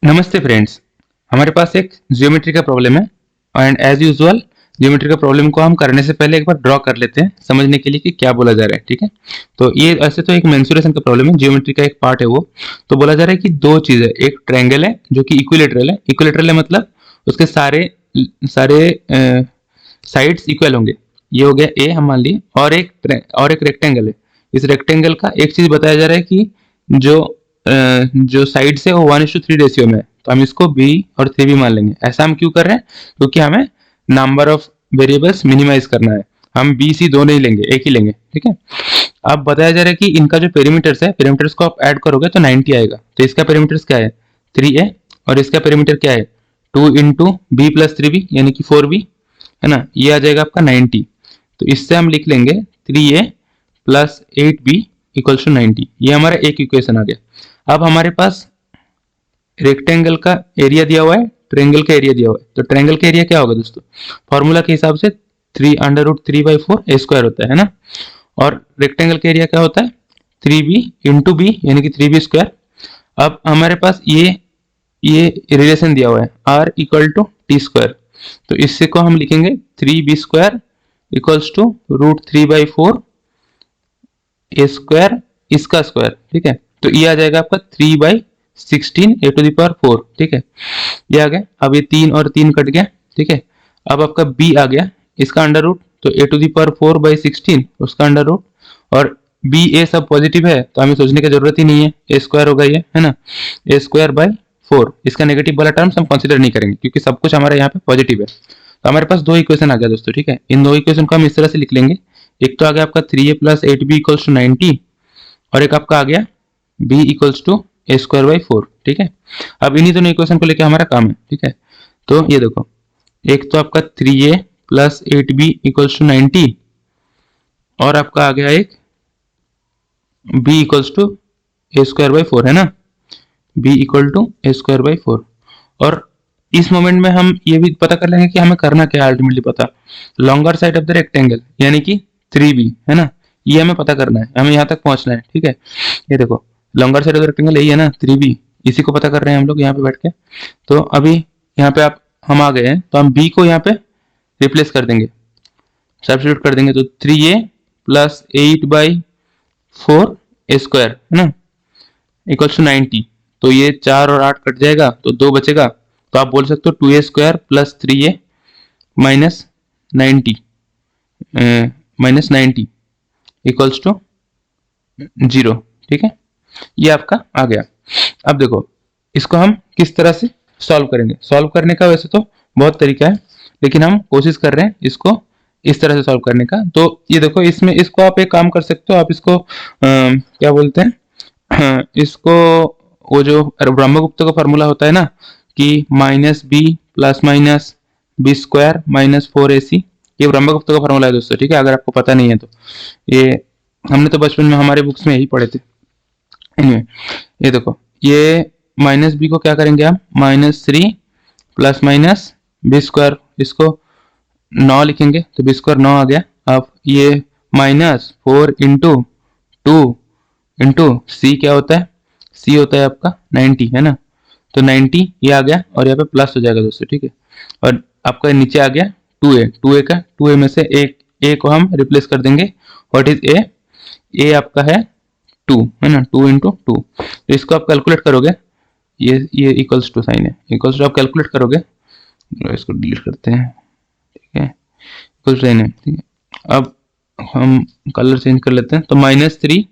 नमस्ते फ्रेंड्स। हमारे पास एक ज्योमेट्री का प्रॉब्लम है एंड एज यूजुअल ज्योमेट्री का प्रॉब्लम को हम करने से पहले एक बार ड्रॉ कर लेते हैं समझने के लिए कि क्या बोला जा रहा है। ठीक है, तो ये ऐसे तो एक मेंसुरेशन का प्रॉब्लम है, ज्योमेट्री का एक पार्ट है वो। तो बोला जा रहा है कि दो चीज है, एक ट्रायंगल है जो कि इक्विलेटरल है। इक्विलेटरल है मतलब उसके सारे सारे साइड्स इक्वल होंगे। ये हो गया ए, हम मान लिए। और एक रेक्टेंगल है। इस रेक्टेंगल का एक चीज बताया जा रहा है कि जो जो साइड से वो 1:3 रेशियो में है, तो हम इसको बी और 3b मान लेंगे। ऐसा हम क्यों कर रहे हैं? क्योंकि हमें नंबर ऑफ वेरिएबल्स मिनिमाइज करना है। हम बी सी दो नहीं लेंगे, एक ही लेंगे। ठीक है, अब बताया जा रहा है कि इनका जो पेरीमीटर्स है, पेरीमीटर्स को आप ऐड करोगे तो 90 आएगा। तो इसका पेरीमीटर्स क्या है? 3a। और इसका पेरीमीटर क्या है? 2 इंटू बी प्लस 3b यानी कि 4b, है ना। ये आ जाएगा आपका 90। तो इससे हम लिख लेंगे 3a plus 8b equals to 90। ये हमारा एक इक्वेशन आ गया। अब हमारे पास रेक्टेंगल का एरिया दिया हुआ है, ट्रायंगल का एरिया दिया हुआ है। तो ट्रायंगल का एरिया क्या होगा दोस्तों? फॉर्मूला के हिसाब से 3√3/4 होता है ना। और रेक्टेंगल का एरिया क्या होता है? 3b इंटू बी यानी कि 3b²। अब हमारे पास ये रिलेशन दिया हुआ है r इक्वल टू t²। तो इससे को हम लिखेंगे 3b² इक्वल्स टू √3/4 a² इसका स्क्वायर। ठीक है, तो ये आ जाएगा आपका 3/16 a⁴। ठीक है, ये आ गया। अब ये 3 और 3 कट गया। ठीक है, अब आपका b आ गया, इसका अंडर रूट। तो a⁴/16 उसका अंडर रूट। और b a सब पॉजिटिव है तो हमें सोचने की जरूरत ही नहीं है, a² होगा ये, है ना। a²/4 इसका नेगेटिव वाला टर्म्स हम कंसिडर नहीं करेंगे क्योंकि सब कुछ हमारे यहाँ पे पॉजिटिव है। तो हमारे पास दो इक्वेशन आ गया दोस्तों। ठीक है, इन दो इक्वेशन को हम इस तरह से लिख लेंगे। एक तो आ गया आपका 3a plus 8b equals to 90, और एक आपका आ गया b इक्वल्स टू a²/4। ठीक है, अब इन्हीं दोनों इक्वेशन को लेकर हमारा काम है। ठीक है, तो ये देखो, एक तो आपका 3a plus 8b equals to 90, और आपका आ गया एक b इक्वल्स टू a²/4, है ना। b equal to a²/4। और इस मोमेंट में हम ये भी पता कर लेंगे कि हमें करना क्या है। अल्टीमेटली पता, longer side of the rectangle यानी कि 3b, है ना। ये हमें पता करना है, हमें यहाँ तक पहुंचना है। ठीक है, ये देखो, longer side of the rectangle यही है ना, 3b। इसी को पता कर रहे हैं हम लोग यहाँ पे बैठ के। तो अभी यहाँ पे हम आ गए हैं, तो हम b को यहाँ पे रिप्लेस कर देंगे, सब्स्टिट्यूट कर देंगे। तो 3a प्लस 8/4 a², है ना, इक्वल्स टू 90। तो ये 4 और 8 कट जाएगा तो 2 बचेगा। तो आप बोल सकते हो 2a² plus 3a minus 90 equals to 0। ठीक है, ये आपका आ गया। अब देखो, इसको हम किस तरह से सॉल्व करेंगे। सॉल्व करने का वैसे तो बहुत तरीका है, लेकिन हम कोशिश कर रहे हैं इसको इस तरह से सॉल्व करने का। तो ये देखो, इसमें इसको आप एक काम कर सकते हो। आप इसको क्या बोलते हैं, इसको वो जो ब्रह्मगुप्त का फॉर्मूला होता है ना कि -b plus minus b² minus 4ac, ये ब्रह्मगुप्त का फॉर्मूला है दोस्तों। ठीक है, अगर आपको पता नहीं है तो ये हमने तो बचपन में हमारे बुक्स में यही पढ़े थे। anyway, ये देखो, ये -b को क्या करेंगे हम, -3 प्लस माइनस b², इसको 9 लिखेंगे तो b² 9 आ गया। अब ये -4 इंटू 2 इंटू c क्या होता है, c होता है आपका 90, है ना। तो 90 ये आ गया और यहाँ पे प्लस हो जाएगा दोस्तों। ठीक है, और आपका नीचे आ गया 2a में से एक a को हम रिप्लेस कर देंगे। व्हाट इज a आपका है 2, है ना, 2 इंटू 2। तो इसको आप कैलकुलेट करोगे, ये इक्वल्स टू साइन है, इक्वल्स टू आप कैलकुलेट करोगे, इसको डिलीट करते हैं। ठीक है, इक्वल्स साइन है। ठीक है, अब हम कलर चेंज कर लेते हैं। तो -3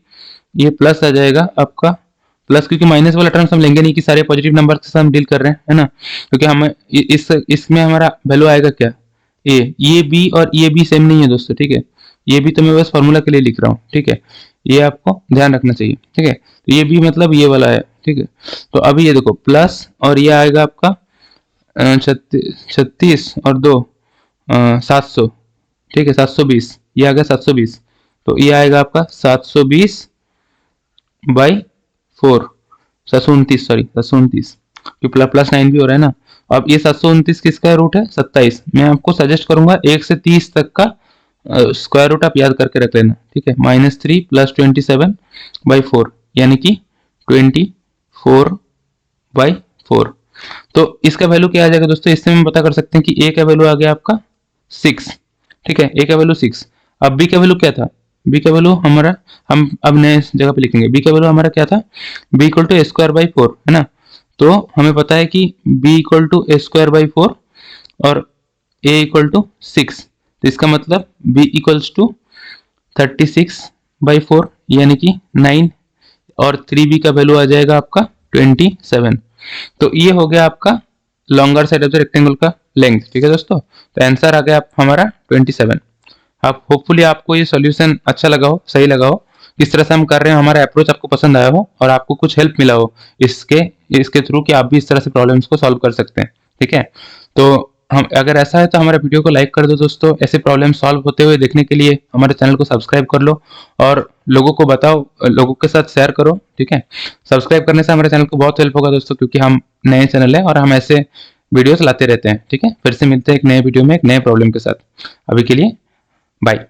ये प्लस आ जाएगा आपका, प्लस क्योंकि माइनस वाला टर्म्स हम लेंगे नहीं कि सारे पॉजिटिव नंबर के साथ हम डील कर रहे हैं, है ना। क्योंकि हमें इसमें हमारा वैल्यू आएगा क्या, ये बी और ये बी सेम नहीं है दोस्तों। ठीक है, ये भी तो मैं बस फॉर्मूला के लिए लिख रहा हूँ। ठीक है, ये आपको ध्यान रखना चाहिए। ठीक है, तो ये बी मतलब ये वाला है। ठीक है, तो अभी ये देखो प्लस, और ये आएगा आपका 36 और 2 700। ठीक है, 720, ये आ गया 720। तो ये आएगा आपका 720/4, 729, सॉरी 729, क्योंकि प्लस 9 भी हो रहा है ना। अब ये 729 किसका रूट है, 27। मैं आपको सजेस्ट करूंगा 1 से 30 तक का स्क्वायर रूट आप याद करके रख लेना। ठीक है, -3 प्लस 27/4 यानी कि 24/4 तो इसका वैल्यू क्या आ जाएगा दोस्तों, इससे हम पता कर सकते हैं कि ए का वैल्यू आ गया आपका 6, ठीक है, ए का वैल्यू 6। अब बी का वैल्यू क्या था, बी का वैल्यू हमारा, हम अब नए जगह पे लिखेंगे, बी का वैल्यू हमारा क्या था, B equal to A square by 4, है ना। तो हमें पता है कि B equal to A square by 4 और ए इक्वल टू 6, तो इसका मतलब बी इक्वल्स टू 36/4 यानी कि 9, और 3b का वैल्यू आ जाएगा आपका 27। तो ये हो गया आपका longer side of the rectangle का लेंथ, ठीक है दोस्तों। तो आंसर आ गया हमारा 27। आप होपफुली आपको ये सॉल्यूशन अच्छा लगा हो, सही लगा हो, किस तरह से हम कर रहे हैं, हमारा अप्रोच आपको पसंद आया हो और आपको कुछ हेल्प मिला हो इसके इसके थ्रू कि आप भी इस तरह से प्रॉब्लम्स को सॉल्व कर सकते हैं, ठीक है। तो हम, अगर ऐसा है तो हमारे वीडियो को लाइक कर दो दोस्तों। ऐसे प्रॉब्लम सॉल्व होते हुए देखने के लिए हमारे चैनल को सब्सक्राइब कर लो और लोगों को बताओ, लोगों के साथ शेयर करो, ठीक है। सब्सक्राइब करने से हमारे चैनल को बहुत हेल्प होगा दोस्तों, क्योंकि हम नए चैनल है और हम ऐसे वीडियोस लाते रहते हैं, ठीक है। फिर से मिलते हैं एक नए वीडियो में एक नए प्रॉब्लम के साथ। अभी के लिए बाय।